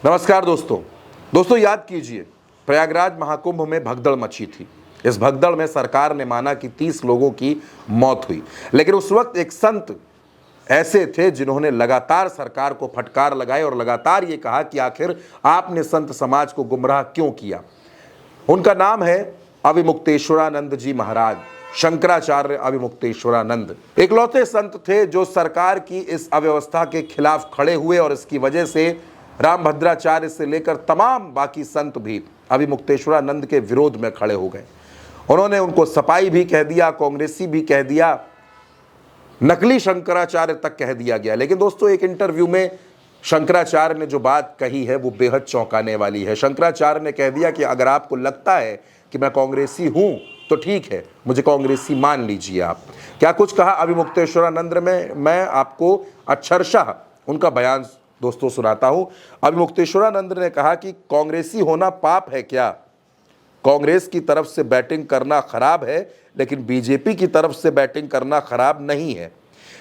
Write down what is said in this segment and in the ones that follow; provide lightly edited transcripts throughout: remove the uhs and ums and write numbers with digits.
नमस्कार दोस्तों याद कीजिए, प्रयागराज महाकुंभ में भगदड़ मची थी। इस भगदड़ में सरकार ने माना कि 30 लोगों की मौत हुई, लेकिन उस वक्त एक संत ऐसे थे जिन्होंने लगातार सरकार को फटकार लगाई और लगातार ये कहा कि आखिर आपने संत समाज को गुमराह क्यों किया। उनका नाम है अविमुक्तेश्वरानंद जी महाराज, शंकराचार्य अविमुक्तेश्वरानंद। इकलौते संत थे जो सरकार की इस अव्यवस्था के खिलाफ खड़े हुए और इसकी वजह से रामभद्राचार्य से लेकर तमाम बाकी संत भी अविमुक्तेश्वरानंद के विरोध में खड़े हो गए। उन्होंने उनको सपाई भी कह दिया, कांग्रेसी भी कह दिया, नकली शंकराचार्य तक कह दिया गया। लेकिन दोस्तों, एक इंटरव्यू में शंकराचार्य ने जो बात कही है वो बेहद चौंकाने वाली है। शंकराचार्य ने कह दिया कि अगर आपको लगता है कि मैं कांग्रेसी हूं तो ठीक है, मुझे कांग्रेसी मान लीजिए आप। क्या कुछ कहा अविमुक्तेश्वरानंद में, मैं आपको अक्षरशः उनका बयान दोस्तों सुनाता हूं। अविमुक्तेश्वरानंद ने कहा कि कांग्रेसी होना पाप है क्या? कांग्रेस की तरफ से बैटिंग करना खराब है, लेकिन बीजेपी की तरफ से बैटिंग करना खराब नहीं है।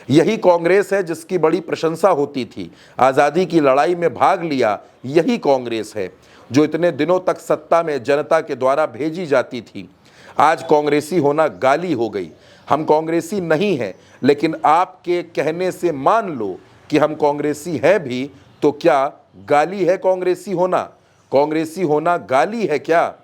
यही कांग्रेस है जिसकी बड़ी प्रशंसा होती थी। आज़ादी की लड़ाई में भाग लिया, यही कांग्रेस है जो इतने दिनों तक सत्ता में जनता के द्वारा भेजी जाती थी। आज कांग्रेसी होना गाली हो गई। हम कांग्रेसी नहीं हैं, लेकिन आपके कहने से मान लो कि हम कांग्रेसी हैं भी, तो क्या गाली है कांग्रेसी होना? कांग्रेसी होना गाली है क्या?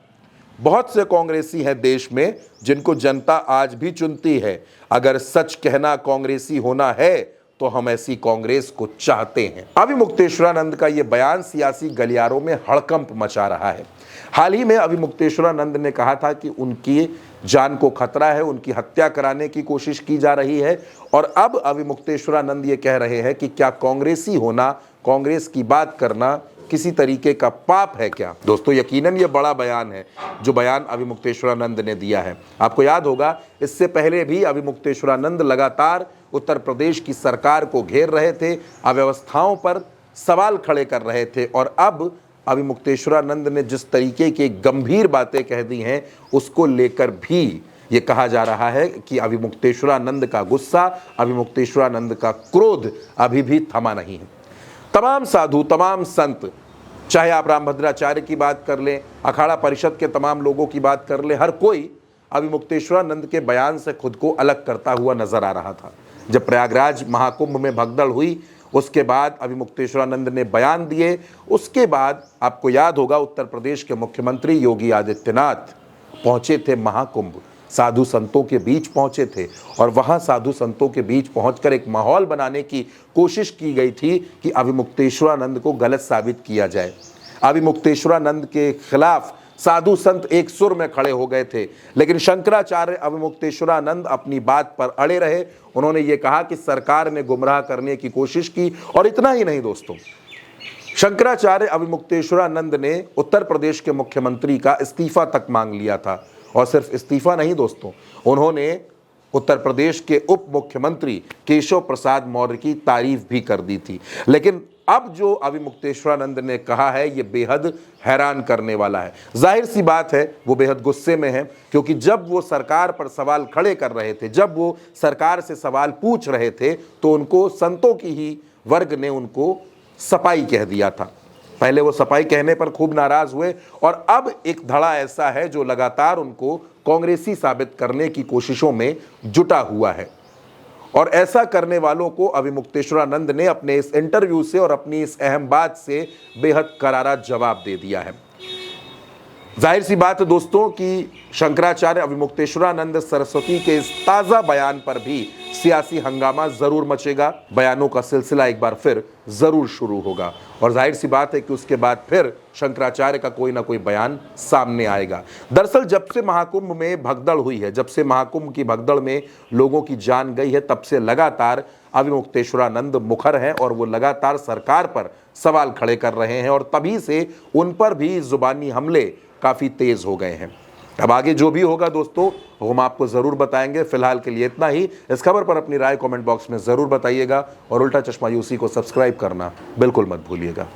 बहुत से कांग्रेसी हैं देश में जिनको जनता आज भी चुनती है। अगर सच कहना कांग्रेसी होना है तो हम ऐसी कांग्रेस को चाहते हैं। अविमुक्तेश्वरानंद का यह बयान सियासी गलियारों में हड़कंप मचा रहा है। हाल ही में अविमुक्तेश्वरानंद ने कहा था कि उनकी जान को खतरा है, उनकी हत्या कराने की कोशिश की जा रही है, और अब अविमुक्तेश्वरानंद ये कह रहे हैं कि क्या कांग्रेसी होना, कांग्रेस की बात करना किसी तरीके का पाप है क्या? दोस्तों, यकीनन ये बड़ा बयान है जो बयान अविमुक्तेश्वरानंद ने दिया है। आपको याद होगा, इससे पहले भी अविमुक्तेश्वरानंद लगातार उत्तर प्रदेश की सरकार को घेर रहे थे, अव्यवस्थाओं पर सवाल खड़े कर रहे थे, और अब अविमुक्तेश्वरानंद ने जिस तरीके की गंभीर बातें कह दी हैं उसको लेकर भी ये कहा जा रहा है कि अविमुक्तेश्वरानंद का गुस्सा, अविमुक्तेश्वरानंद का क्रोध अभी भी थमा नहीं है। तमाम साधु, तमाम संत, चाहे आप रामभद्राचार्य की बात कर लें, अखाड़ा परिषद के तमाम लोगों की बात कर लें, हर कोई अविमुक्तेश्वरानंद के बयान से खुद को अलग करता हुआ नजर आ रहा था। जब प्रयागराज महाकुंभ में भगदड़ हुई, उसके बाद अविमुक्तेश्वरानंद ने बयान दिए। उसके बाद आपको याद होगा, उत्तर प्रदेश के मुख्यमंत्री योगी आदित्यनाथ पहुंचे थे महाकुंभ, साधु संतों के बीच पहुंचे थे, और वहां साधु संतों के बीच पहुंचकर एक माहौल बनाने की कोशिश की गई थी कि अविमुक्तेश्वरानंद को गलत साबित किया जाए। अविमुक्तेश्वरानंद के खिलाफ साधु संत एक सुर में खड़े हो गए थे, लेकिन शंकराचार्य अविमुक्तेश्वरानंद अपनी बात पर अड़े रहे। उन्होंने ये कहा कि सरकार ने गुमराह करने की कोशिश की, और इतना ही नहीं दोस्तों, शंकराचार्य अविमुक्तेश्वरानंद ने उत्तर प्रदेश के मुख्यमंत्री का इस्तीफा तक मांग लिया था। और सिर्फ इस्तीफा नहीं दोस्तों, उन्होंने उत्तर प्रदेश के उप मुख्यमंत्री केशव प्रसाद मौर्य की तारीफ भी कर दी थी। लेकिन अब जो अविमुक्तेश्वरानंद ने कहा है ये बेहद हैरान करने वाला है। जाहिर सी बात है वो बेहद गुस्से में है, क्योंकि जब वो सरकार पर सवाल खड़े कर रहे थे, जब वो सरकार से सवाल पूछ रहे थे, तो उनको संतों की ही वर्ग ने उनको सपाई कह दिया था। पहले वो सपाई कहने पर खूब नाराज हुए, और अब एक धड़ा ऐसा है जो लगातार उनको कांग्रेसी साबित करने की कोशिशों में जुटा हुआ है। और ऐसा करने वालों को अविमुक्तेश्वरानंद ने अपने इस इंटरव्यू से और अपनी इस अहम बात से बेहद करारा जवाब दे दिया है। जाहिर सी बात है दोस्तों कि शंकराचार्य अविमुक्तेश्वरानंद सरस्वती के इस ताज़ा बयान पर भी सियासी हंगामा जरूर मचेगा। बयानों का सिलसिला एक बार फिर जरूर शुरू होगा, और जाहिर सी बात है कि उसके बाद फिर शंकराचार्य का कोई ना कोई बयान सामने आएगा। दरअसल जब से महाकुंभ में भगदड़ हुई है, जब से महाकुंभ की भगदड़ में लोगों की जान गई है, तब से लगातार अविमुक्तेश्वरानंद मुखर हैं, और वो लगातार सरकार पर सवाल खड़े कर रहे हैं, और तभी से उन पर भी जुबानी हमले काफ़ी तेज़ हो गए हैं। अब आगे जो भी होगा दोस्तों, हम आपको ज़रूर बताएंगे। फिलहाल के लिए इतना ही। इस खबर पर अपनी राय कमेंट बॉक्स में ज़रूर बताइएगा, और उल्टा चश्मा यूसी को सब्सक्राइब करना बिल्कुल मत भूलिएगा।